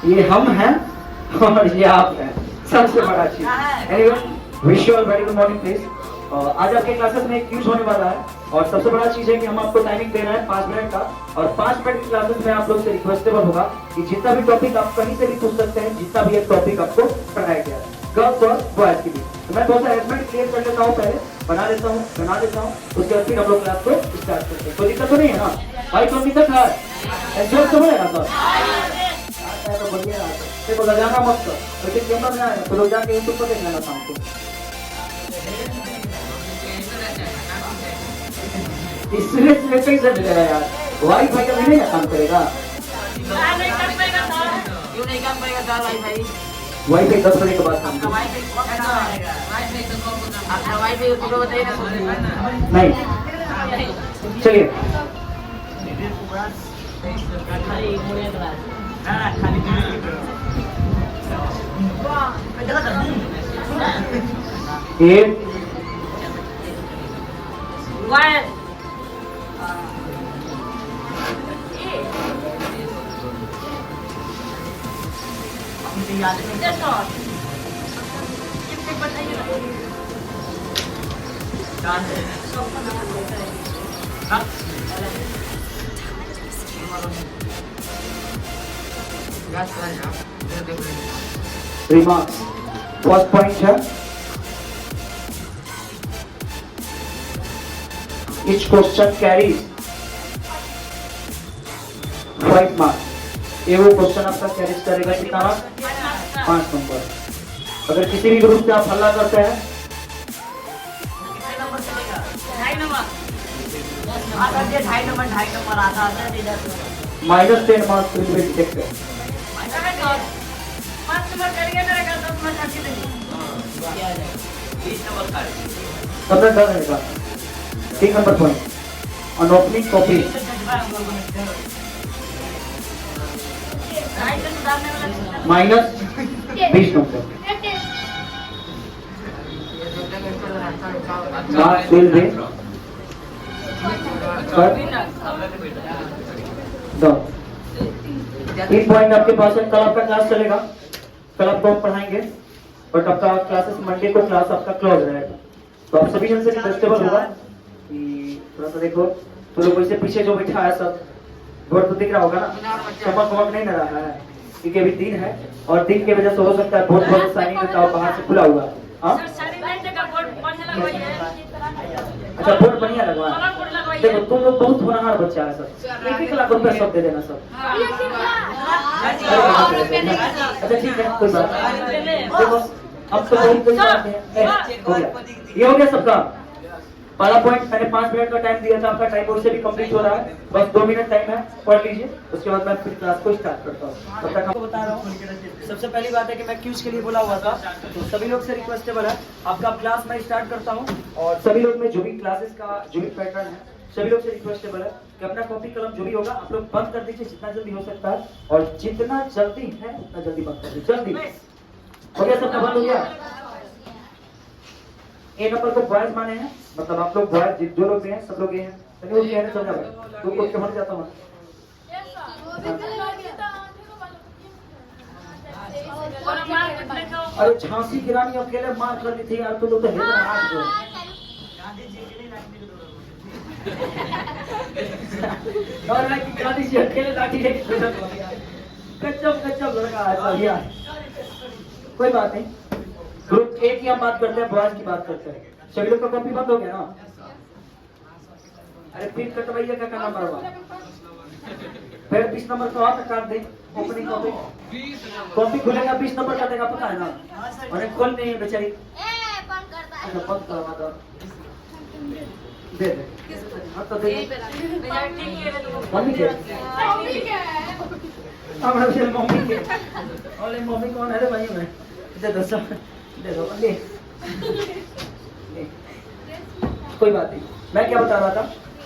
ये हम हैं और ये आप हैं, सबसे बड़ा चीज। Anyway, wish you all very good morning please. आज आपके क्लासेस में एक क्यूज होने वाला है और सबसे बड़ा चीज है कि हम आपको टाइमिंग दे रहे हैं 5 मिनट का, और 5 मिनट की क्लासेस में आप लोग से रिक्वेस्टेबल होगा कि जितना भी टॉपिक आप कहीं से भी पूछ सकते हैं, जितना भी एक टॉपिक आपको पढ़ाया गया है, गर्ल्स और बॉयज के लिए। तो मैं थोड़ा सा एडमेंट क्लियर कर लेता हूँ, पहले बना देता हूँ, उसके बाद फिर हम लोग क्लास को स्टार्ट करते हैं। कोई दिक्कत तो नहीं है ना भाई? कोई दिक्कत है? एंजॉय तो मिलेगा सर? तो बढ़िया है। देखो लगाना मत कर, लेकिन कैमरा में आएगा तो लोग जाके यूट्यूब पर देख लेना शाम को। इसलिए कैसे मिलेगा यार? वाईफाई का भी नहीं काम करेगा? क्यों नहीं काम करेगा सर वाईफाई? वाईफाई 10 बजे के बाद काम करेगा। अपना वाईफाई तो बताइए ना। नहीं, चलिए एक remarks. First point है, each question carries 5 marks. ये वो क्वेश्चन आपका कैरी करेगा कितना मार्क्स? 5 नंबर। अगर किसी भी ग्रुप से आप हल्ला करते हैं -10 मार्क्स विल बी डिडक्टेड। सबसे डर रहेगा। 3 number point, on opening copy -20 number. Marks will be दो। 3 पॉइंट आपके पास है। कल आपका क्लास चलेगा, कल आपको हम पढ़ाएंगे, बट आपका क्लासेस मंडे को क्लास आपका क्लोज रहेगा। तो आप सभी जन से रिक्वेस्टेबल होगा कि थोड़ा सा देखो, तो लोग वैसे पीछे जो बैठा है सब बोर्ड तो दिख रहा होगा ना, चमक वमक नहीं ना रहा है, क्योंकि अभी दिन है और दिन की वजह से हो सकता है बोर्ड बहुत साइनिंग होता है बाहर से खुला हुआ। हाँ अच्छा, बोर्ड बढ़िया लगवा। देखो तुम लोग बहुत होनहार बच्चा है सब, 1-1 लाख रुपए सब दे देना सब। अच्छा ठीक है, कोई बात नहीं। देखो अब तो बहुत कुछ बात है। हो गया, ये हो गया सबका। पहला पॉइंट मैंने 5 मिनट का टाइम दिया था, आपका टाइम उससे भी कंप्लीट हो रहा है, बस 2 मिनट टाइम है, पढ़ लीजिए। उसके बाद मैं फिर क्लास को स्टार्ट करता हूँ। तब तक आपको बता रहा हूँ, सबसे पहली बात है कि मैं क्यूज के लिए बोला हुआ था, तो सभी लोग से रिक्वेस्टेबल है, आपका क्लास मैं स्टार्ट करता हूँ और सभी लोग में जो भी क्लासेस का जो भी पैटर्न है, सभी लोग से रिक्वेस्टेबल है कि अपना कॉपी कलम जो भी होगा आप लोग बंद कर दीजिए जितना जल्दी हो सकता है, और जितना जल्दी है उतना जल्दी बंद कर दीजिए। जल्दी हो गया, सबका बंद हो गया। ए नंबर को बॉयज माने हैं, मतलब आप लोग बॉयज जो लोग भी हैं सब लोग ये हैं। चलिए वो कहने चल जाए, तू कुछ के मर जाता हूं। अरे झांसी की रानी अकेले मार कर दी थी यार, तू लोग तो हिल रहा है। और मैं की गांधी जी अकेले लाठी लेके गजब लड़का है बढ़िया। कोई बात नहीं, ग्रुप ए की हम बात करते हैं, बॉयज की बात करते हैं। सभी लोग का कॉपी बंद हो गया ना? अरे फिर कटवाइए का नंबर हुआ, फिर 20 नंबर तो आप काट दे। ओपनिंग कॉपी खुलेगा 20 नंबर काटेगा, पता है ना? और खोल नहीं है बेचारी, बंद करवा दो, दे दे। हाँ तो दे मम्मी के, हमारा भी मम्मी के। और मम्मी कौन है रे भाई? मैं दे दो सब, दे दो ले। कोई बात नहीं, मैं क्या बता रहा था,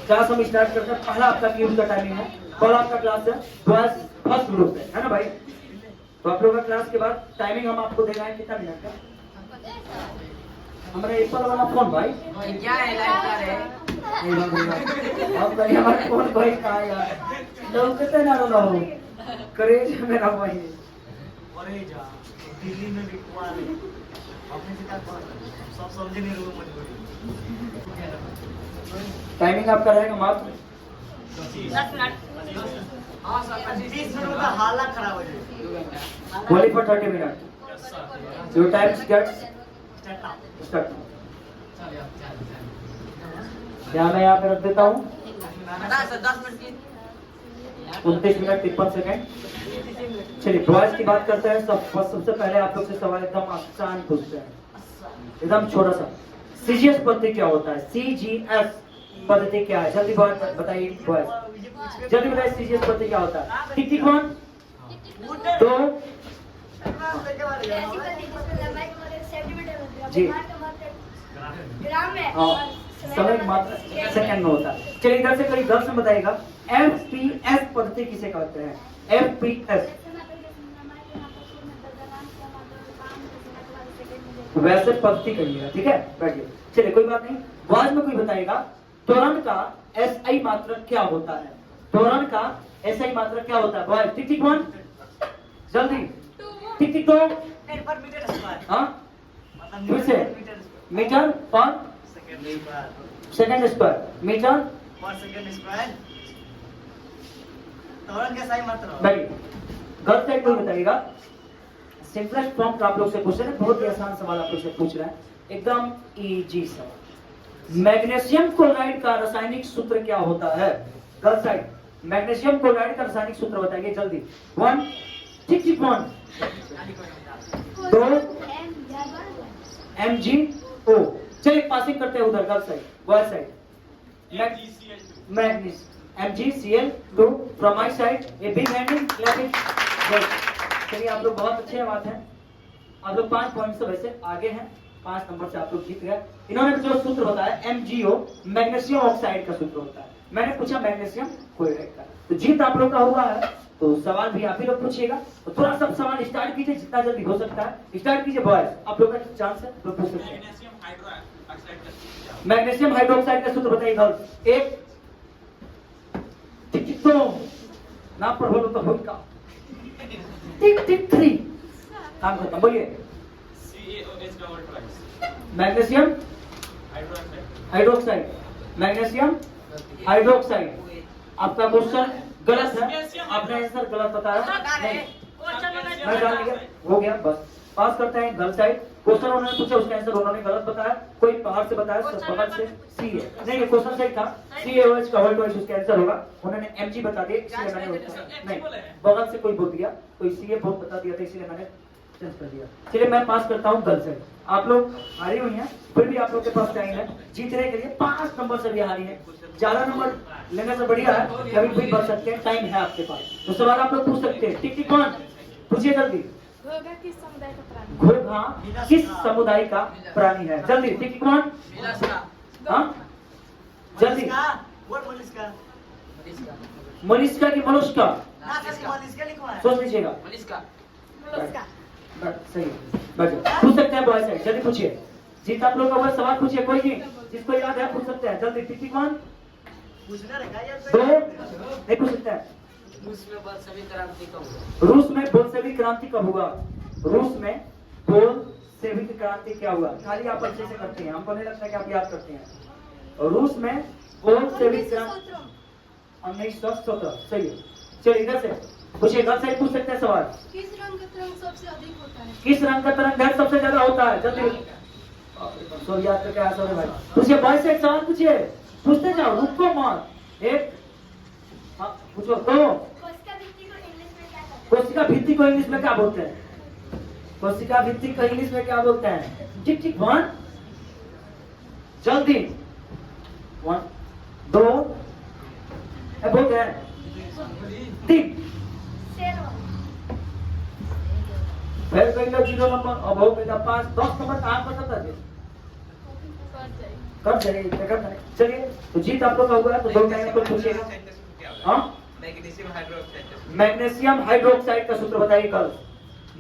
क्लास हम स्टार्ट करते हैं। पहला आपका क्यूज का टाइमिंग है, कल आपका क्लास है बॉयज फर्स्ट ग्रुप है ना भाई? तो आप लोगों का क्लास के बाद टाइमिंग हम आपको देना है कितना मिनट का? हमारे एप्पल वाला फोन भाई क्या है लाइव कर रहे अब भाई हमारे फोन भाई कहाँ यार लोग कितने ना रो करेज मेरा भाई अरे जा दिल्ली में भी कुआं है अपने से क्या सब समझे नहीं लोग मजबूरी टाइमिंग आपका रहेगा मात्र 10 मिनट हाँ सर 20 मिनट का हालत खराब हो जाएगी only for 30 minutes. Your time gets start. क्या मैं यहाँ पे रख देता हूँ बता सर 10 मिनट की 29 मिनट 53 सेकेंड. चलिए बॉयज की बात करते हैं. सबसे पहले आप लोग से सवाल एकदम आसान पूछते हैं, एकदम छोटा सा. सीजीएस पद्धति क्या होता है? सीजीएस पद्धति क्या है? जल्दी बताइए बॉयज, जल्दी बताइए सीजीएस पद्धति क्या होता है? टिक टिक 1 2 जी हाँ समय मात्र सेकंड में होता है. चलिए इधर से करीब 10 में बताइएगा एफपीएस पद्धति किसे कहते हैं? एफपीएस वैसे पद्धति कहिएगा, ठीक है? बैठिए. चलिए कोई बात नहीं. बाद में कोई बताएगा त्वरण का एसआई मात्रक क्या होता है? त्वरण का एसआई मात्रक क्या होता है? बॉय टिक टिक 1 जल्दी. टिक टिक 2 पर मीटर स्क्वायर हाँ मतलब फिर से मीटर पर सेकंड स्क्वायर मीटर पर सेकंड स्क्वायर त्वरण का सही मात्रा भाई गलत साइड कोई बताइएगा. सिंपलेस्ट फॉर्म का आप लोग से क्वेश्चन है, बहुत ही आसान सवाल आप लोग से पूछ रहे हैं, एकदम इजी सवाल. मैग्नीशियम क्लोराइड का रासायनिक सूत्र क्या होता है? गलत साइड. मैग्नीशियम क्लोराइड का रासायनिक सूत्र बताइए जल्दी. 1 टिक टिक 1 2 MgO. चलिए पासिंग करते हैं उधर गलत side boy side. Manganese MgCl2 from my side. A big handing clap it. चलिए आप लोग बहुत अच्छे बात है. आप लोग 5 पॉइंट से वैसे आगे हैं, 5 नंबर से आप लोग जीत गए. इन्होंने जो सूत्र बताया MgO मैग्नीशियम ऑक्साइड का सूत्र होता है. मैंने पूछा मैग्नीशियम क्लोराइड का, तो जीत आप लोग का हुआ है. तो सवाल भी आप ही लोग पूछिएगा, तो थोड़ा सा सवाल स्टार्ट कीजिए जितना जल्दी हो सकता है. स्टार्ट कीजिए बॉयज, आप लोग का चांस है तो पूछ सकते हैं. मैग्नीशियम हाइड्रोक्साइड का सूत्र बताइए गर्ल्स. 1 टिक टिक 2 ना पर बोलो तो होगा. टिक टिक 3 काम खत्म. बोलिए मैग्नीशियम हाइड्रोक्साइड. Magnesium hydroxide. आपका क्वेश्चन गलत है, आपने आंसर गलत बताया. नहीं मैं जान गया, हो गया बस. पास करते हैं गलत साइड. क्वेश्चन उन्होंने पूछा उसका आंसर उन्होंने गलत बताया. कोई बाहर से बताया, बगल से सी है. नहीं ये क्वेश्चन सही था. CaOH का होल टॉइस उसका आंसर होगा. उन्होंने Mg बता दिया इसलिए मैंने नहीं बगल से कोई बोल दिया, कोई Ca बहुत बता दिया था इसलिए मैंने चेंज कर दिया. चलिए मैं पास करता हूँ गलत साइड. आप लोग हारी हुई हैं, फिर भी आप लोग के पास टाइम है जीतने के लिए. 5 नंबर से भी हारी है. ज्यादा नंबर लेने से बढ़िया है, कभी भी बढ़ सकते हैं. टाइम है आपके पास, तो सवाल आप लोग पूछ सकते हैं. टिक टिक 1 पूछिए जल्दी. घोघा किस समुदाय का प्राणी? घोघा किस समुदाय का प्राणी है? जल्दी टिक टिक 1 हाँ जल्दी. मलिस्का मलिस्का की मलुस्का ना सर मलिस्का लिखवा है. सोच लीजिएगा. मलिस्का सही बच्चे पूछ सकते हैं बॉय साइड. जल्दी पूछिए. जीत आप लोग का सवाल पूछिए. कोई नहीं जिसको याद है पूछ सकते हैं. जल्दी टिक टिक 1 पूछना रहेगा यार 2 नहीं पूछ सकते हैं. रूस में बोल्शेविक क्रांति कब हुआ? रूस में बोल्शेविक क्रांति कब हुआ? रूस में बोल्शेविक क्रांति क्या हुआ? खाली आप अच्छे से करते हैं, हमको नहीं लगता कि आप याद करते हैं. रूस में बोल्शेविक क्रांति 1917 सही है. चलिए इधर से पूछिए. गलत साइड पूछ सकते हैं सवाल. किस रंग का तरंग सबसे अधिक होता है? किस रंग का तरंग सबसे ज्यादा होता है? जल्दी सब याद करके आया सर भाई. पूछिए बॉय से एक सवाल पूछिए. पूछते जाओ, रुको मत. 1 हाँ पूछो. 2 कोशिका भित्ति को इंग्लिश में क्या बोलते हैं? कोशिका भित्ति को इंग्लिश में क्या बोलते हैं? टिक टिक 1 जल्दी. 1 2 बोलते हैं 3 फिर कहेगा 0 नंबर. अब हो गया 5 10 नंबर कहाँ पर करता है? कर जाइए. चलिए तो जीत आप लोग का हुआ है, तो 2 टाइम पर पूछिएगा. हाँ मैग्नीशियम हाइड्रोक्साइड का सूत्र बताइए. कल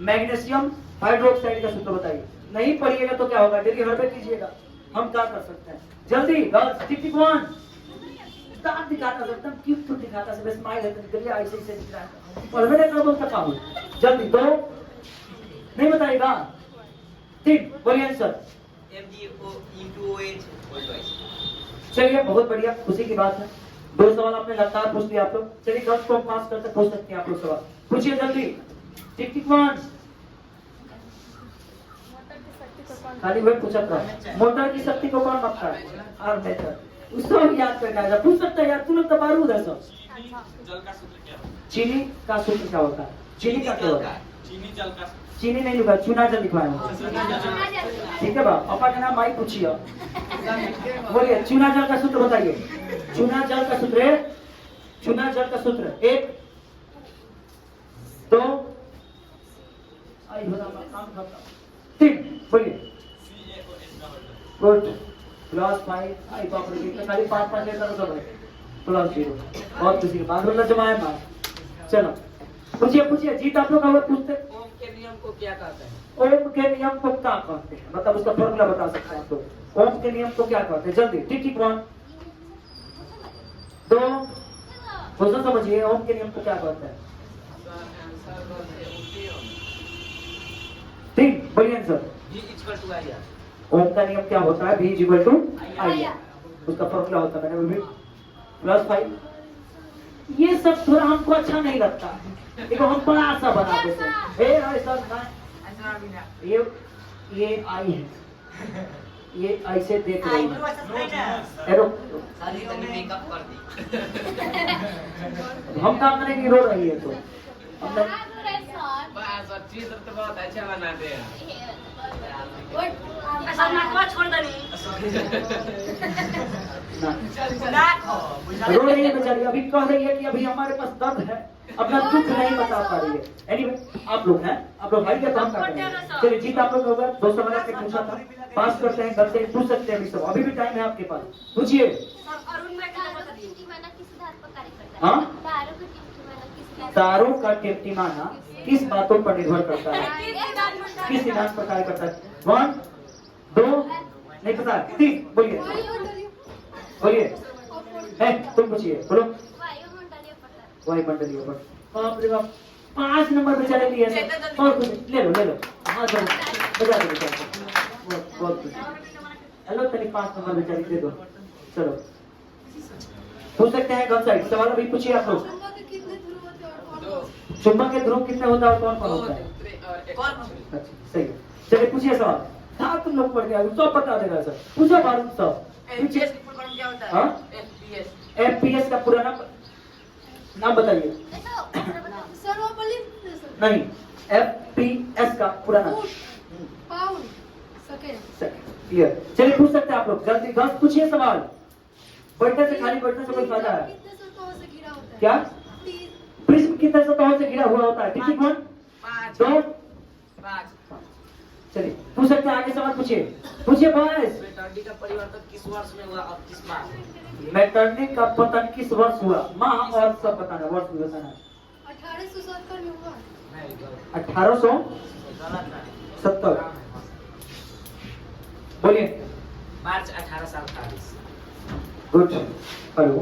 मैग्नीशियम हाइड्रोक्साइड का सूत्र बताइए. नहीं पढ़िएगा तो क्या होगा? डेली हड़बड़ कीजिएगा. हम क्या कर सकते हैं? जल्दी गर्ल्स टिक टिक 1 दांत दिखाता एकदम क्यूट तो दिखाता से स्माइल है तो निकलिए ऐसे ऐसे दिखाता. पढ़ने का बोलता था. जल्दी 2 नहीं बताएगा? ठीक, बोलिए आंसर। MGO चलिए बहुत बढ़िया, खुशी की बात है। 2 सवाल आपने लगातार पूछ लिया आप लोग। चलिए 10 को पास करते पूछ सकते हैं आप लोग सवाल। पूछिए जल्दी। टिक टिक वन। मोटर की शक्ति को कौन खाली वही पूछा था। मोटर की शक्ति को कौन मापता है? आर्मेचर। उसको हम याद करके आएगा। पूछ सकता है यार, तुरंत बारूद है सब। जल का सूत्र क्या है? चीनी का सूत्र क्या होता है? चीनी का क्या होता है? चीनी जल का चीनी नहीं लिखा, चूना जल लिखवाया हूँ। ठीक है बाप, पापा का नाम माई पूछिए। बोलिए चूना जल का सूत्र बताइए। चूना जल का सूत्र है, चूना जल का सूत्र 1 2 आई हो रहा काम करता 3 बोलिए। गुड +5 आई बाप रे, खाली 5 लेता तो सब +0। बहुत खुशी की बात, बोलना जमाए मार। चलो पूछिए जीत आप लोग अगर पूछते। ओम के नियम को क्या कहते हैं? ओम के नियम को क्या कहते हैं? मतलब उसका फॉर्मूला बता सकते हैं आप लोग। ओम के नियम को क्या कहते हैं? जल्दी टिक टिक 1 2 क्वेश्चन समझिए। ओम के नियम को क्या कहते हैं? ठीक, बोलिए आंसर। ओम का नियम क्या होता है? V = I। उसका फॉर्मूला होता है, मैंने +5। ये सब थोड़ा हमको अच्छा नहीं लगता। देखो हम बड़ा सा बना देते हैं। ऐसा ना, ये आई है, ये ऐसे देख रही है। मेकअप कर दी। हम काम करेंगे, रो रही है तो हम नहीं- बस अच्छी सब तो बहुत अच्छा बनाते हैं। छोड़ दनी। ना रो रही है बेचारी, अभी कह रही है कि अभी हमारे पास दर्द है, अपना दुख नहीं बता पा रही है। एनीवे आप लोग हैं, आप लोग भाई का काम कर रहे हैं। चलिए जीत आप लोग होगा। 2 सवाल के पूछा था, पास करते हैं, घर से पूछ सकते हैं अभी सब, अभी भी टाइम है आपके पास। पूछिए। हाँ, तारों का कीर्तिमाना किस बातों पर निर्भर करता है? किस सिद्धांत पर कार्य करता है? 1 2 नहीं पता, 3 बोलिए बोलिए। तुम पूछिए, बोलो। वायुमंडलीय पर। बाप रे बाप, 5 नंबर बेचारे लिए सर। और कुछ ले लो हाँ चलो बजा दो बेचारे को। बहुत कुछ हेलो, चलिए 5 नंबर बेचारी दे दो। चलो पूछ सकते हैं गम साइड सवाल अभी पूछिए आप लोग। चुंबक के कितने ध्रुव होते हैं और कौन? चुंबक के ध्रुव कितने होता है और कौन कौन होता है? अच्छा सही है। चलिए पूछिए सवाल। हाँ तुम लोग पढ़ गया, सब बता देगा सर। पूछो बारूद सब। FPS की फुल फॉर्म क्या होता है? हाँ? FPS FPS का पूरा नाम बताइए। सर्वपल्ली नहीं, FPS का पूरा नाम। Pound second. क्लियर। चलिए पूछ सकते हैं आप लोग, जल्दी गलत पूछिए सवाल। बैठने से खाली बैठने से कोई फायदा है? कितने सतहों से घिरा होता है? क्या? 30। प्रिज्म कितने सतहों से घिरा हुआ होता है? ठीक 1 2 5 चलिए पूछ सकते हैं, आगे सवाल पूछिए बॉयज। मेटाडी का परिवर्तन किस वर्ष में हुआ और किस माह? मेटरनिक का पतन किस वर्ष हुआ? माह और सब बताना, वर्ष भी बताना। 1870 में हुआ। 1870 बोलिए। मार्च 1848। गुड। हेलो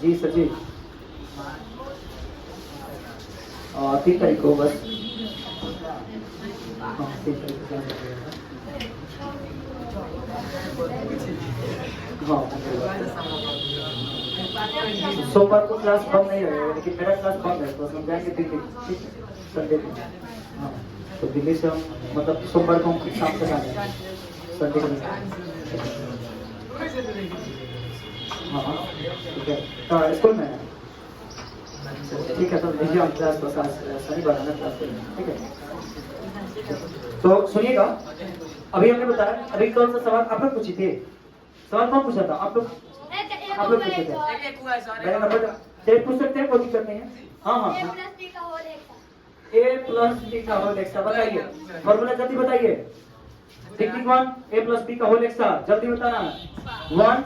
जी सर जी। 3 तारीख को बस। हाँ 3 तारीख को हाँ सोमवार को क्लास बंद नहीं रहेगा, लेकिन मेरा क्लास बंद है तो हम जाएंगे दिल्ली। ठीक है संडे को। हाँ तो दिल्ली से हम मतलब सोमवार को हम शाम तक आ जाएंगे, संडे को नहीं। हाँ हाँ ठीक है तो स्कूल में है। ठीक है तो देखिए हम क्लास बस आज शनिवार है ना क्लास करेंगे। ठीक है तो सुनिएगा, अभी हमने बताया, अभी कौन सा सवाल आप लोग पूछे थे? सवाल कौन पूछा था? आप लोग पूछे थे। एक हुआ है सर। मेरा नंबर चलिए पूछ सकते हैं, कोई दिक्कत नहीं है। हाँ हाँ A प्लस B का होल एक्स्ट्रा बताइए, फॉर्मूला जल्दी बताइए। टेक्निक 1 A प्लस B का होल एक्स्ट्रा जल्दी बताना। 1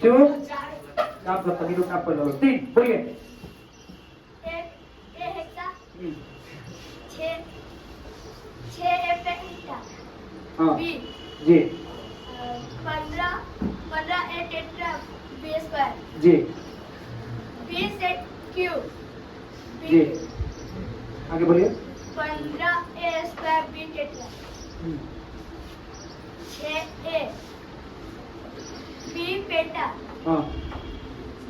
2 आप लोग तभी रुकना पड़ लो। 3 बोलिए। 6 हाँ B जी 15 A टेट्रा B स्क्वायर जी B सेट क्यूब जी आगे बोलिए। 15a square b tetra 6a b penta हाँ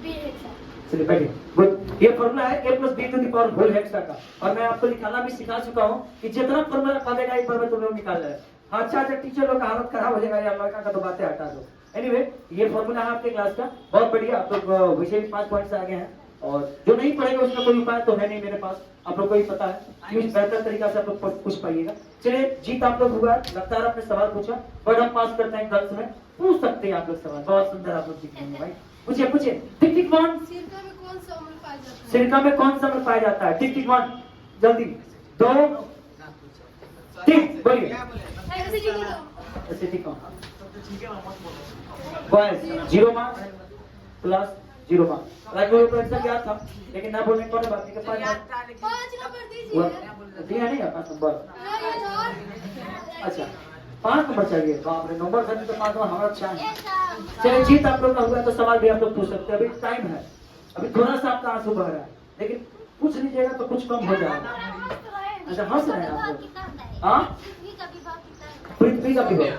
बी हेक्सा। चलिए बैठिए। गुड। ये फॉर्मूला है a plus b to the power whole hexa का, और मैं आपको निकालना भी सिखा चुका हूँ कि जितना फॉर्मूला पड़ेगा एक बार में तुम लोग निकाल रहे हैं। अच्छा अच्छा, टीचर लोग का हालत खराब हो जाएगा, या लड़का का तो बातें हटा दो। एनीवे, ये फॉर्मूला है आपके क्लास का, बहुत बढ़िया। आप लोग विषय भी 5 पॉइंट से आगे हैं, और जो नहीं पढ़ेगा उसका कोई उपाय तो है नहीं मेरे पास, आप लोग को ही पता है। यूं बेहतर तरीका से आप लोग पूछ पाइएगा। चलिए, जीत आप लोग हुआ, लगता है आपने सवाल पूछा, बट हम पास करते हैं गर्ल्स में, पूछ सकते हैं आप लोग सवाल। बहुत सुंदर आप लोग जीत गए भाई। पूछिए पूछिए। टिक टिक वन। सिरका में कौन सा अम्ल पाया जाता है? सिरका में कौन सा अम्ल पाया जाता है? टिक टिक वन, जल्दी। 2 3 बोलिए। एसिटिक कौन? ठीक है ना, मत बोलो। Boys 0 marks plus 0 marks. Like वो क्वेश्चन याद था, लेकिन ना बोलने को बात नहीं के 5 मार्क्स 5 नंबर दीजिए। दिया नहीं है 5 नंबर। नहीं और अच्छा, 5 नंबर चाहिए। बाप रे, नंबर खाली तो 5 नंबर हमारा अच्छा है। चलिए, जीत आप लोग का हुआ, तो सवाल भी आप लोग पूछ सकते हैं। अभी टाइम है, अभी थोड़ा सा आपका आंसू बह रहा है, लेकिन पूछ लीजिएगा तो कुछ कम हो जाएगा। अच्छा, हंस रहे हैं आप लोग? हाँ, पृथ्वी का विभव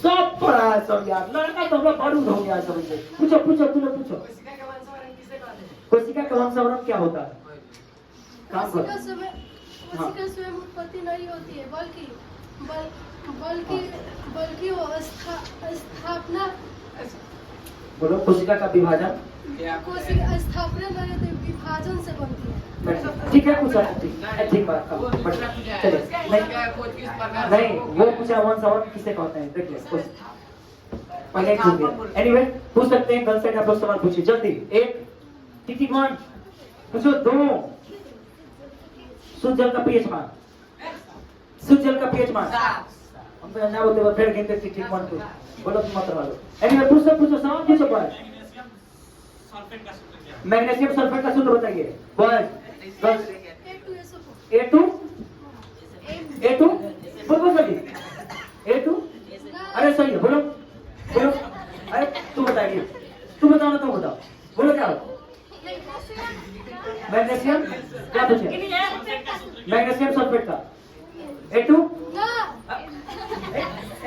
सब पढ़ा है सब यार। लड़का तो हमारा बारूद हो गया समझ लो। पूछो पूछो, तुम लोग पूछो। कोशिका का वंशावरण क्या होता है? काम करो। कोशिका स्वयं उत्पत्ति नहीं होती है, बल्कि वो स्थापना बोलो। कोशिका का विभाजन? कोशिका स्थापना नहीं होती, विभाजन से बनती है। ठीक है, पूछा ठीक बात का। चलिए, नहीं वो पूछा वंशावरण किसे कहते हैं, देखिए पहले पूछ दिया। एनीवे, पूछ सकते हैं गर्ल्स साइड आप लोग सवाल पूछिए जल्दी। 1 टिक टिक 1 पूछो। 2 शुद्ध जल का पीएच मान। शुद्ध जल का पीएच मान हम तो ना बोलते फिर गिनते टिक टिक 1 बोलो तुम मत रहो। एनीवे, पूछो सवाल पूछो। बॉयज मैग्नीशियम सल्फेट का सूत्र बताइए। बॉयज गर्ल्स A2 बोलो जल्दी। A2 अरे सही है, बोलो बोलो। अरे तू बताइए, तू बताओ ना, तुम बताओ, बोलो क्या हो? मैग्नीशियम क्या पूछे? मैग्नीशियम सल्फेट का A2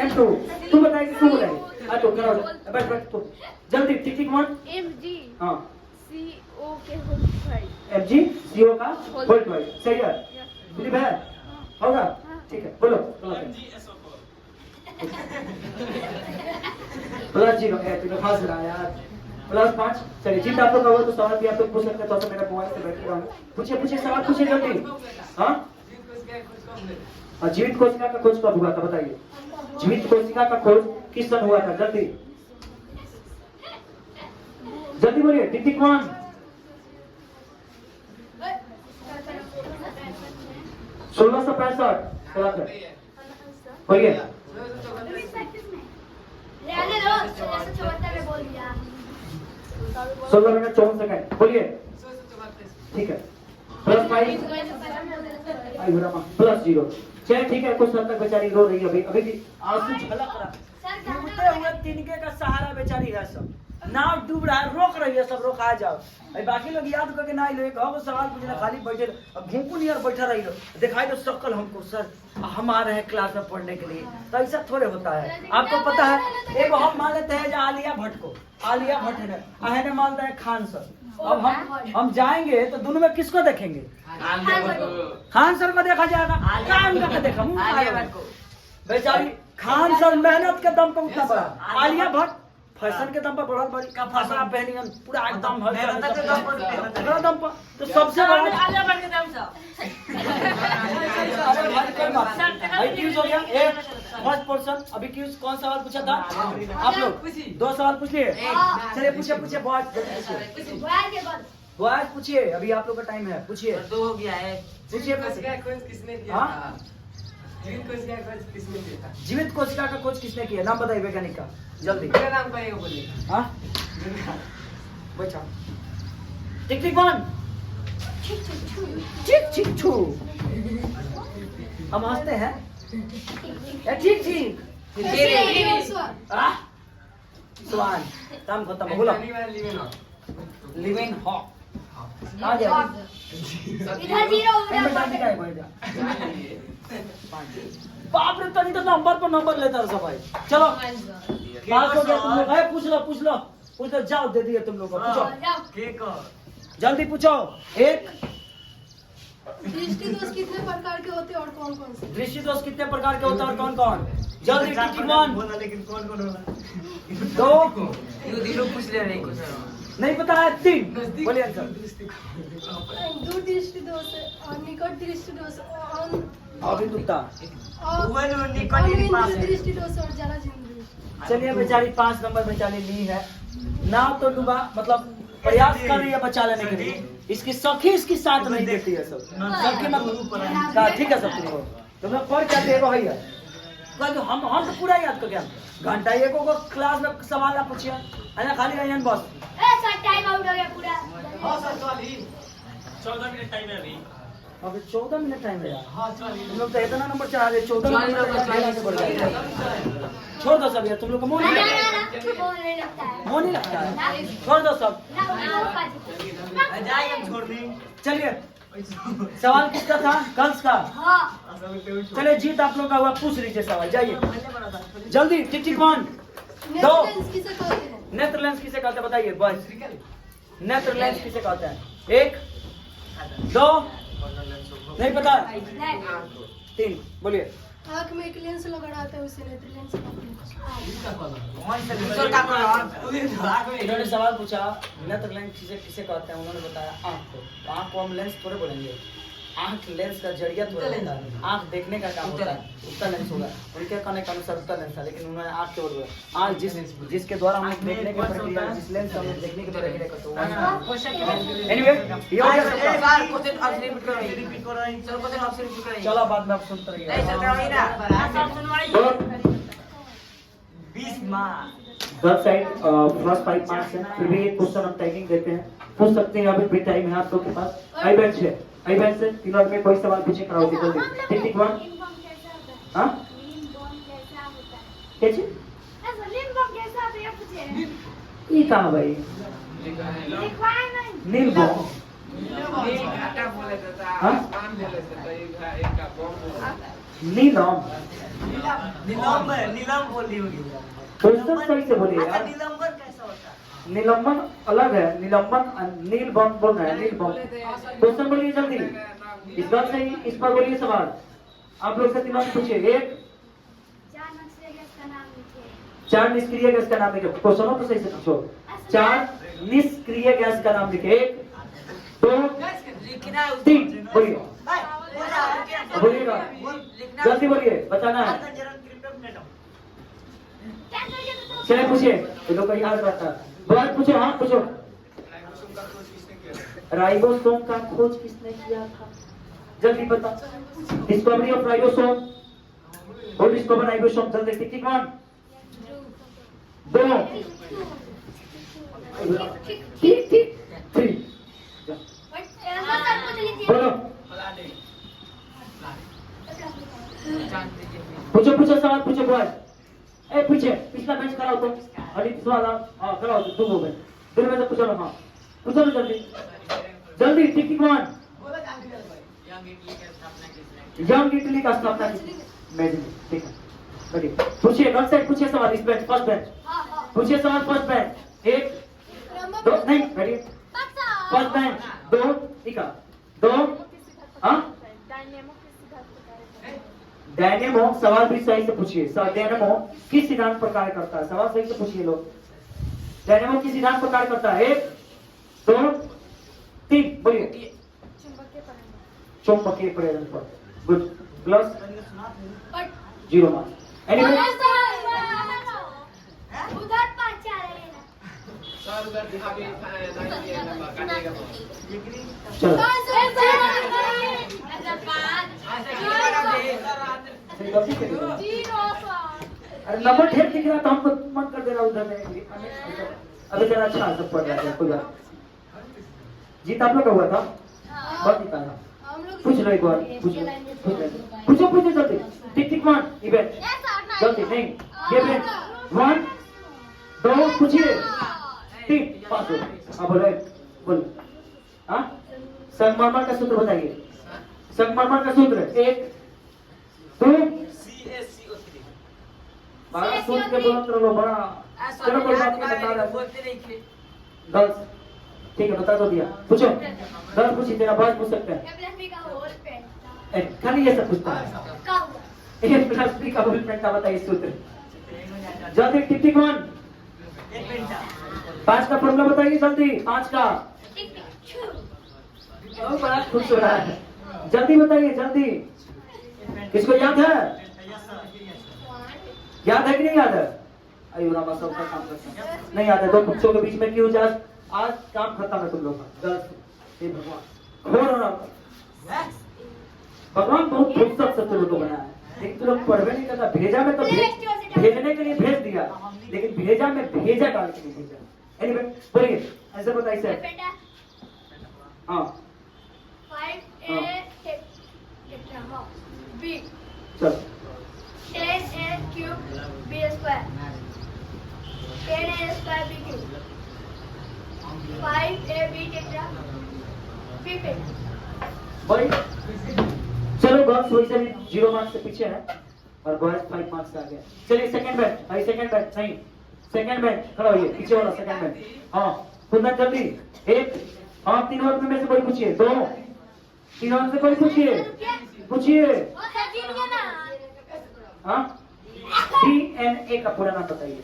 M2 तू बताइए, तू बताइए। तो करो, बैठ तू जल्दी। टिक टिक 1 Mg हाँ CO के होल स्क्वायर। Mg CO का होल स्क्वायर, सही है? बिलीव है? होगा? ठीक है, बोलो। प्लस 0 है, तूने फंस रहा यार। प्लस 5। चलिए, जीत आप लोग का हुआ, तो सवाल भी आप लोग पूछ सकते हैं। तो मेरा मोबाइल से बैठ रहा हूँ। पूछिए सवाल पूछिए जल्दी। हाँ, जीवित कोशिका का खोज कब हुआ था बताइए? जीवित कोशिका का खोज किस सन हुआ था? जल्दी जल्दी बोलिए। टिक टिक 1 1665 बोलिए। रहने दो, 1674 में बोल दिया। 16 मिनट 54 सेकंड बोलिए। ठीक है, प्लस 5 प्लस 0। चलिए ठीक है, कुछ हद तक बेचारी रो रही है। अभी भी आंसू झलक रहा है। डूबते हुए तिनके का सहारा बेचारी है। सब नाव डूब रहा है, रोक रही है, सब रोका जाओ। अभी बाकी लोग याद करके ना लो, एक हो सवाल पूछना, खाली बैठे भूखू नहीं और बैठा रही लो, दिखाई दो शक्ल हमको। सर हम आ रहे हैं क्लास में पढ़ने के लिए, तो ऐसा थोड़े होता है। आपको पता है, एक हम मान लेते हैं आलिया भट्ट को, आलिया भट्ट है, अहने मान रहे हैं खान सर। अब हम जाएंगे तो दोनों में किसको देखेंगे? खान सर को देखा जाएगा। काम करके देखा बेचारी खान सर मेहनत के दम पर उतना बड़ा, आलिया भट्ट फैशन के दम पर बढ़ल बड़ी का फसला पहनी पूरा एकदम पूरा दम पर। तो सबसे बड़ा आलिया भट्ट के दम से क्यूज हो गया। एक फर्स्ट पर्सन अभी क्यूज कौन सवाल पूछा था आप लोग? 2 सवाल पूछ लिए। चलिए पूछिए बॉयज पूछिए, अभी आप लोग का टाइम है, पूछिए। 2 हो गया है। पूछिए किसने किया था? जीवित कोशिका का खोज किसने किया? नाम बताइए वैज्ञानिक का जल्दी। मेरा नाम क्या है बोलिए? हाँ बचा। टिक टिक 1 चिक चिक छू। हम हंसते हैं। ठीक ठीक स्वान काम खत्म। बोलो लिविंग हॉक। आ जा इधर जीरो पेमेंट उधर आने का है भाई जा बाप रे तनी तो नंबर पर नंबर लेता रहा भाई चलो पास हो गया तुम लोग है पूछ लो जाओ दे दिए तुम लोग को पूछो जाओ केक जल्दी पूछो एक दृष्टि दोष कितने प्रकार के होते हैं और कौन कौन से? दृष्टि दोष कितने प्रकार के होते हैं और कौन कौन जल्दी टिक टिक वन बोला लेकिन कौन कौन होला दो ये दिलो पूछ ले रहे कुछ नहीं पता है तीन बोलिए आंसर दूर दृष्टि दोष और निकट दृष्टि दोष और अभी दुखता वो निकट ही पास है दृष्टि दोष और जरा दृष्टि। चलिए बेचारी 5 नंबर बेचारी ली है ना तो डूबा मतलब प्रयास कर रही है बचा लेने के लिए इसकी सखी इसकी साथ नहीं देती है सब सखी मतलब हाँ, ठीक है सब तुम लोग पढ़ क्या देखो है तो हम तो पूरा याद कर गया घंटा एक को क्लास में सवाल आप पूछिए है ना खाली रहिए बस ए सर टाइम आउट हो गया पूरा हां सर चली 14 मिनट टाइम है अभी अभी 14 मिनट टाइम है यार हां चली तुम लोग तो इतना नंबर चढ़ा दे 14 मिनट छोड़ दो सब यार तुम लोग को मोह ना नहीं ना लगता ना बोल नहीं लगता है मोह नहीं लगता है छोड़ दो सब ना जाए हम छोड़ दें चलिए सवाल किसका था गर्ल्स का हां असल में चलिए जीत आप लोग का हुआ पूछ लीजिए सवाल जाइए जल्दी टिक टिक वन दो नेत्रलेंस किसे कहते हैं? नेत्र लेंस किसे कहते हैं बताइए बस नेत्र लेंस किसे कहते हैं एक दो नहीं पता नहीं तीन बोलिए आँख में एक लेंस लगाते हैं उसे नेत्रलेंस कहते हैं। दूसरा का करो इन्होंने सवाल पूछा नेत्र लेंस किसे किसे कहते हैं उन्होंने बताया आँख को तो आँख को हम लेंस थोड़े बोलेंगे आँख लेंस का जरिया थोड़ा होता है आँख देखने का काम होता है उसका लेंस होगा उनके कहने का अनुसार उसका लेंस था लेकिन उन्होंने आँख के बोला आँख जिसके द्वारा हम लोग देखने की प्रक्रिया जिस लेंस से हम लोग देखने की प्रक्रिया करते हैं एनीवे ये हो गया सबका सर क्वेश्चन आप रिपीट करो रिपीट करो सर क्वेश्चन आप रिपीट करो चलो बाद में आप सुनते रहिए नहीं सर कराओ ना सब सुनवाई 20 marks girls side first 5 marks है फिर भी एक क्वेश्चन हम टाइमिंग देते हैं पूछ सकते हैं अभी भी टाइम है आप लोग के पास आई बेंच है आई बेंच से तीनों में कोई सवाल पूछे कराओ जल्दी टिक टिक वन हां क्या चीज ये कहां भाई नील बॉम घाटा बोले देता हाँ? आसमान बोले देता एक का बॉम्ब नीलम नीलम बोल दी होगी क्वेश्चन सही से बोलिए अच्छा यार नीलंबर कैसा होता है निलंबन अलग है निलंबन नील बम बोल रहे हैं नील बम क्वेश्चन बोलिए जल्दी इस बात से इस पर बोलिए सवाल आप लोग से तीनों से पूछिए एक 4 निष्क्रिय गैस का नाम लिखे क्वेश्चनों तो सही से पूछो 4 निष्क्रिय गैस का नाम लिखे 1 2 लिखना है 3 बोलिए बोलिएगा जल्दी बोलिए बताना है चलिए पूछिए ये लोग को याद रहता है बात पूछो हाँ पूछो राइबोसोम का खोज किसने किया था जल्दी बता डिस्कवरी ऑफ राइबोसोम और डिस्कवर राइबोसोम जल्दी टिक टिक 1 2 ठीक ठीक 3 बोलो पूछो पूछो सवाल पूछो बॉय ए पीछे पिछला बेंच कराओ तो अली सवाल हां कराओ तुम हो गए दिल में तो पूछो ना हां पूछो ना जल्दी जल्दी टिक टिक 1 यंग इटली का स्थापना की इमेजिन ठीक है बढ़िया पूछिए कौन से पूछिए सवाल इस बेंच फर्स्ट बेंच पूछिए सवाल फर्स्ट बेंच 1 2 नहीं बढ़िया फर्स्ट बेंच 2 ठीक है 2 हां डायनेमो सवाल भी सही से पूछिए डायनेमो किस सिद्धांत पर कार्य करता है सवाल सही से पूछिए लोग डायनेमो किस सिद्धांत पर कार्य करता है 1 2 3 बोलिए चुंबकीय प्रेरण पर गुड प्लस 0 मार्क्स एनीवे उधर पास चले सर उधर अभी काटेगा चलो अरे नंबर ढेर दिख रहा तो हमको मन कर दे रहा उधर में अभी जरा अच्छा सब पढ़ रहा है कोई बात जीत आप लोग का हुआ था बहुत जीता है पूछ लो एक बार पूछो पूछो जल्दी टिक टिक 1 इवेंट जल्दी नहीं ये इवेंट 1 2 पूछिए 3 5 हो अब बोलो बोलो हाँ संगमरमर का सूत्र बताइए। संगमरमर का सूत्र 1 2 CaCO3 बड़ा सोच के बोलते रहो बड़ा। चलो कोई बात नहीं, बता रहा बोलते नहीं थे। गर्ल्स ठीक है बता दो दिया। पूछो गर्ल्स पूछिए, तेरा बॉयज पूछ सकते हैं। A plus B का होल पेंटा खाली ये सब पूछता है। का हुआ A प्लस बी का होल पेंटा बताइए सूत्र। जल्दी टिक टिक 1 एक पेंटा 5 का फॉर्मूला बताइए जल्दी। 5 का टिक टिक छू ओ, बड़ा खुश हो रहा है। जल्दी बताइए जल्दी। किसको याद है? यस सर याद है कि नहीं याद है? अयो रामा सबका काम करते हैं। नहीं याद है? दो बच्चों के बीच में क्यों जा? आज काम खत्म है तुम लोग का। गर्ल्स हे भगवान घोर हो रहा। भगवान बहुत खूबसूरत से तुम लोग को बनाया है, लेकिन तुम लोग पढ़वे नहीं करता। भेजा में तो भेजने के लिए भेज दिया, लेकिन भेजा में भेजा डाल के नहीं भेजा। एनीवे बोलिए ऐसे बताइए सर। पेंटा हाँ 5A टेट्रा B चलो 10A cube B square 10A square B cube 5AB tetra B पेंटा बोलिए। चलो गर्ल्स वैसे भी 0 मार्क्स से पीछे है और बॉयज 5 मार्क्स से आगे। चलिए सेकंड बैच, भाई सेकंड बैच नहीं, सेकंड बैच खड़ा होइए, पीछे वाला सेकंड बैच। हाँ कुंदन जल्दी 1 हाँ 3 वर्ग में से कोई पूछिए। 2 3 वर्ग से कोई पूछिए पूछिए। और जीत गया ना हाँ DNA का पूरा नाम बताइए।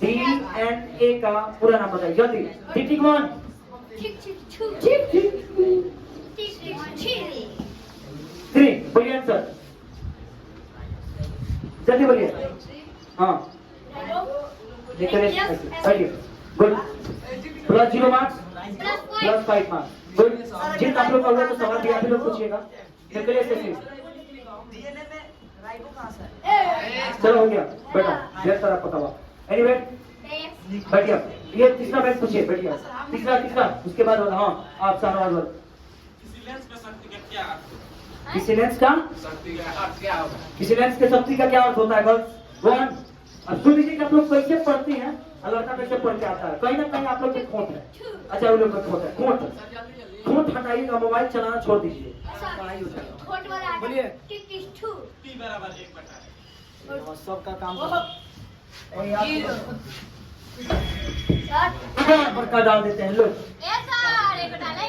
DNA का पूरा नाम बताइए जल्दी। टिक टिक 1 ठीक ठीक छू ठीक ठीक छी 3 बोलिए आंसर जल्दी बोलिए। हाँ देखिए good plus 0 marks plus 5 marks good. जिन आप लोग का हुआ तो सवाल भी आप ही लोग पूछिएगा। न्यूक्लियस एसिड डीएनए में राइबो कहाँ से है? चलो हो गया बेटा ढेर सारा पता हुआ। एनीवे बढ़िया। ये तीसरा बैच पूछिए बढ़िया। तीसरा उसके बाद वाला। हाँ आप शाहनवाज वाला। किसी लेंस का शक्ति का क्या अर्थ है? किसी लेंस का शक्ति का अर्थ क्या होगा? किसी लेंस के शक्ति का क्या अर्थ होता है गर्ल्स? 1 अब सुन लीजिए कि आप लोग कैसे पढ़ती हैं और लड़का कैसे पढ़ के आता है। कहीं ना कहीं आप लोग के खोट है। अच्छा वो लोग का खोट है। खोट हटाइएगा, मोबाइल चलाना छोड़ दीजिए। छोट वाला बोलिए। टिक टिक छू P बराबर 1 बटा है। सबका काम सर पर का डाल देते हैं लोग। ऐसा एक डाले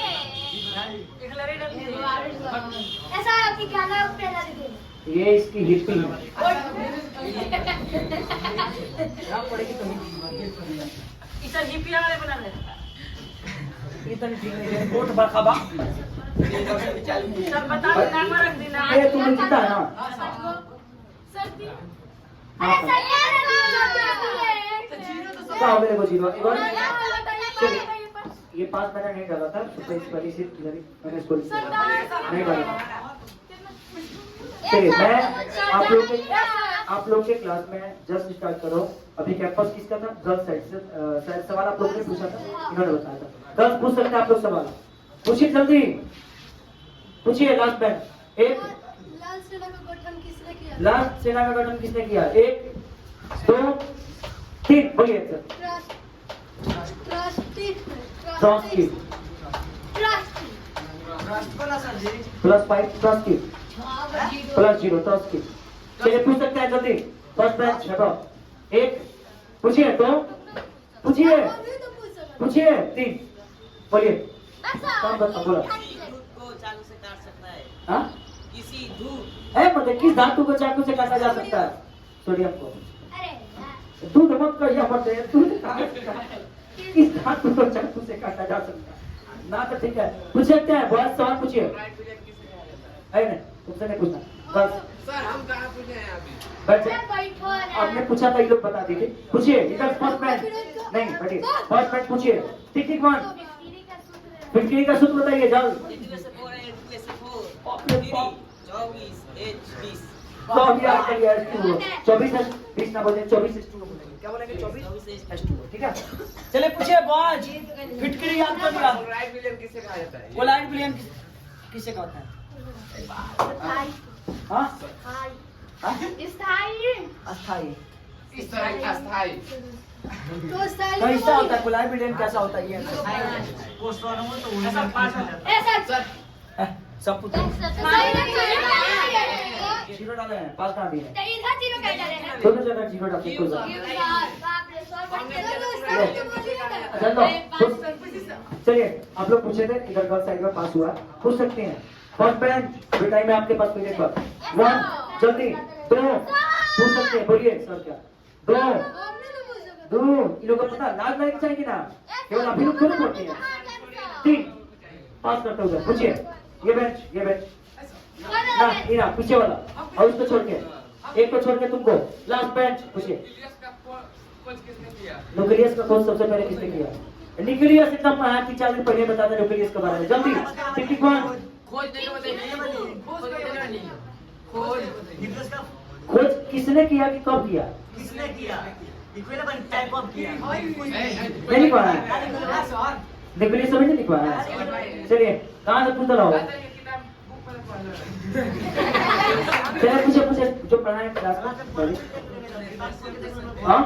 ऐसा आपकी क्या नाम पहला दीजिए ये इसकी हिप्पी है। इधर हिपिया वाले बना ले। इतनी ठीक नहीं है कोट बरखा बा सर बता दो नाम रख देना। ये तुमने जीता है ना? सर्दी हाँ, अरे सर क्या हो गया वो 0 एक और ये 5 मैंने नहीं डाला था तो इस पर इसी मैंने इसको नहीं डाला। चलिए मैं आप लोग के क्लास में जस्ट स्टार्ट करो। अभी कैंपस किसका था? गर्ल्स साइड से शायद सवाल आप लोगों ने पूछा था, इन्होंने बताया था। गर्ल्स पूछ सकते हैं आप लोग सवाल, पूछिए जल्दी पूछिए। लास्ट बैच 1 लाल सेना का गठन किसने किया? लास्ट सेना का गठन किसने किया? 1 2 3 बोलिए सर। ट्रस्टी ट्रॉट्स्की राष्ट्रपति सर जी प्लस 5 ट्रॉट्स्की प्लस 0 ट्रॉट्स्की। चलिए पूछ सकते हैं जल्दी। फर्स्ट बेंच हटो। 1 पूछिए 2 पूछिए पूछिए 3 बोलिए। कौन बता बोला? धूप को चाकू से काट सकता है। हाँ किसी धूप है मतलब किस धातु को चाकू से काटा जा सकता है? सोडियम को। अरे दूध मत कहिए मत है दूध किस धातु को चाकू से काटा जा सकता है? ना तो ठीक है पूछ सकते हैं। बहुत सवाल पूछिए। है ना तुमसे नहीं पूछना बस सर हम कहाँ पूछे हैं अभी? बैठ बैठो आपने पूछा था ये लोग बता दीजिए। पूछिए इधर फर्स्ट बेंच नहीं बैठिए। फर्स्ट बेंच पूछिए। टिक टिक 1 फिफ्टी का सूत्र बताइए जल्द। 2s4 है 2s4 बाप रे बाप। 24 H20 तो अभी आप करिए H2O 24 20 ना बोले 24 H2O बोलेंगे। क्या बोलेंगे? 24 H2O ठीक है। चले पूछिए बॉज फिटकरी याद कर लिया। राइट विलियम किसे कहा जाता है? वो लाइट बिलियन किसे कहते हैं? हाँ स्थाई अस्थाई इस तरह का स्थाई तो स्टाइल कैसा होता है गुलाबी बिल्डिंग कैसा होता है ये पोस्ट वाला हो तो उन्हें सब पास हो जाता ऐसा सब कुछ जीरो डाले हैं पास कहाँ दिए हैं? इधर जीरो क्या डाले हैं दोनों जगह जीरो डालते हैं, कोई बात नहीं। बाप रे सर चलो चलिए आप लोग पूछे थे इधर गर्ल साइड में पास हुआ पूछ सकते हैं। फर्स्ट बेंच जो टाइम है आपके पास पीरियड पर 1 जल्दी 2 पूछ सकते हैं, बोलिए सर क्या 2 इन लोगों को पता लाज लगनी चाहिए ना, केवल आप ही लोग थोड़ी बोलते हैं। 3 पास करते हुए पूछिए ये बेंच ना इना पीछे वाला और उसको छोड़ के एक को छोड़ के तुमको लास्ट बेंच पूछिए खोज किसने किया न्यूक्लियस का खोज सबसे पहले किसने किया? न्यूक्लियस एकदम हाथ की 4 दिन पहले बताते न्यूक्लियस के बारे में जल्दी टिक वन खोज नहीं बताइए खोज नहीं खोज न्यूक्लियस का खोज किसने किया कि कब किया? किसने किया इक्विलिब्रियम टाइप ऑफ किया नहीं लिखवा है न्यूक्लियस समझ नहीं लिखवा है। चलिए कहाँ से पूछता रहो किताब बुक में पढ़ना चलिए पूछे जो पढ़ाए क्लास में हाँ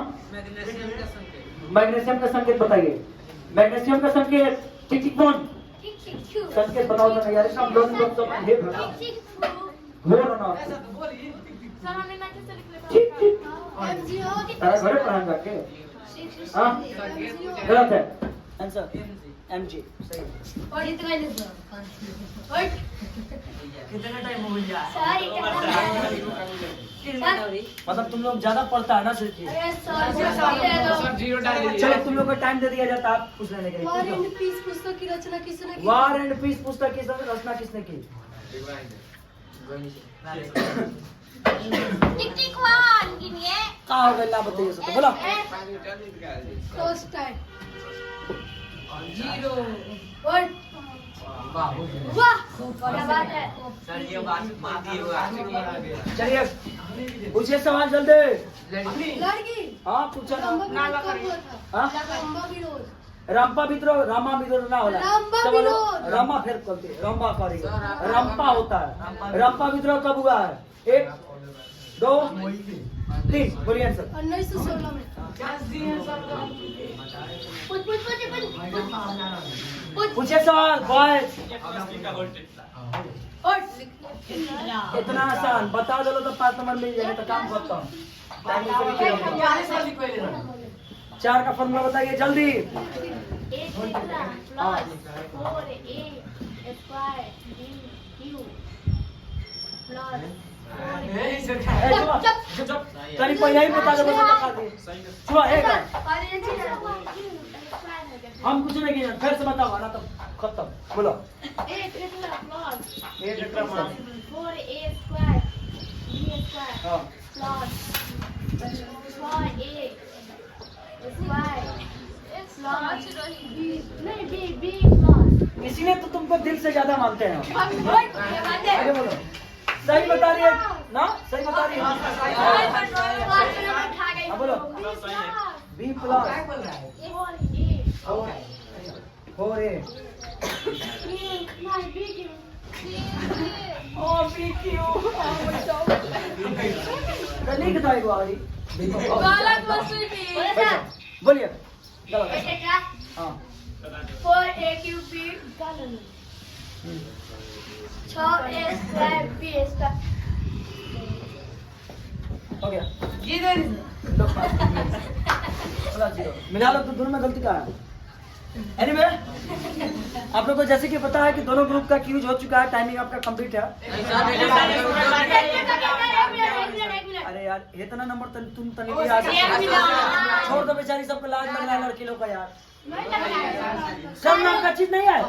मैग्नीशियम का संकेत बताइए मैग्नीशियम का संकेत टिक टिक वन संकेत बताओ तो यार सब लोग सब हे हो ना ठीक ठीक MGO तारा घरे पढ़ान जाके हाँ गलत है आंसर एमजी सही और इतना ही नहीं और कितना टाइम हो गया सॉरी मतलब तुम लोग ज्यादा पढ़ता है ना सिर्फ अरे सर सब जीरो डाल दीजिए चलो तुम लोग को टाइम दे दिया जाता आप पूछ लेने के वॉर लिए एंड पीस पुस्तक की रचना किसने की? वार एंड पीस पुस्तक की रचना किसने की? टिक टिक वन गिनिए कहाँ हो गया ना बताइए सब तो बोलो फर्स्ट टाइम जीरो और वाह क्या बात है सर ये बात मानती है वो आगे चलिए पूछिए सवाल जल्दी लड़की हाँ पूछो ना लंबा विरोध कब हुआ था? हाँ? लंबा विरोध रामपा विद्रोह रामा विद्रोह ना होला रामपा सब बोलो, विरोध। रामा फिर बोलते रामपा करी रामपा होता है रामपा विद्रोह कब हुआ है 1 2 3 बोलिए आंसर 1916 में पूछ पूछ पूछ पूछ पूछिए सवाल बॉयज और इतना आसान बता दो तो 5 नंबर मिल जाएगा तो काम खत्म 4 का फॉर्मूला बताइए जल्दी a plus 4a square b cube plus कहीं पहले ही बता दो बता दे सुनो एक हम कुछ नहीं किया फिर से बताओ ना तो खत्म बोलो 8 plus 8 plus 4a square b square हाँ प्लस 6a स्क्वायर प्लस नहीं b प्लस इसीलिए तो तुमको दिल से ज्यादा मानते हैं हम। बात आगे बोलो सही बता रही है ना सही बता रही है हाँ, बोलो B प्लस 4a लिख दो एक बार बोलिए हाँ 4a cube b 6a square b square हो गया मिला लो तो दोनों में गलती कहाँ है एनीवे आप लोग को जैसे कि पता है कि दोनों ग्रुप का क्यूज हो चुका है टाइमिंग आपका कंप्लीट है अरे यार इतना नंबर तुम तनी भी आ सकते छोड़ दो बेचारी सबको लाज लग रहा है लड़की लोग का यार सब नाम का चीज नहीं है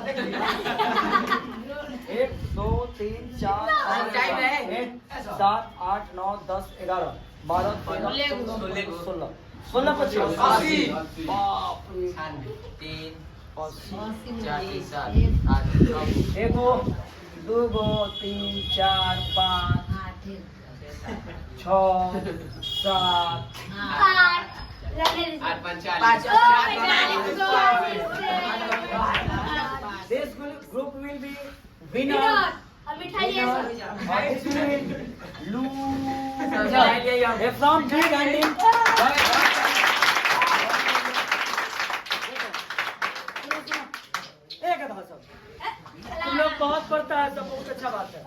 1 2 3 4 7 8 9 10 11 12 13 16 16 25 बाप रे 1 2 3 4 5 6 7 This group will be winner. This will lose. From big ending. भाषा तुम लोग बहुत पढ़ता है, सब बहुत अच्छा बात है।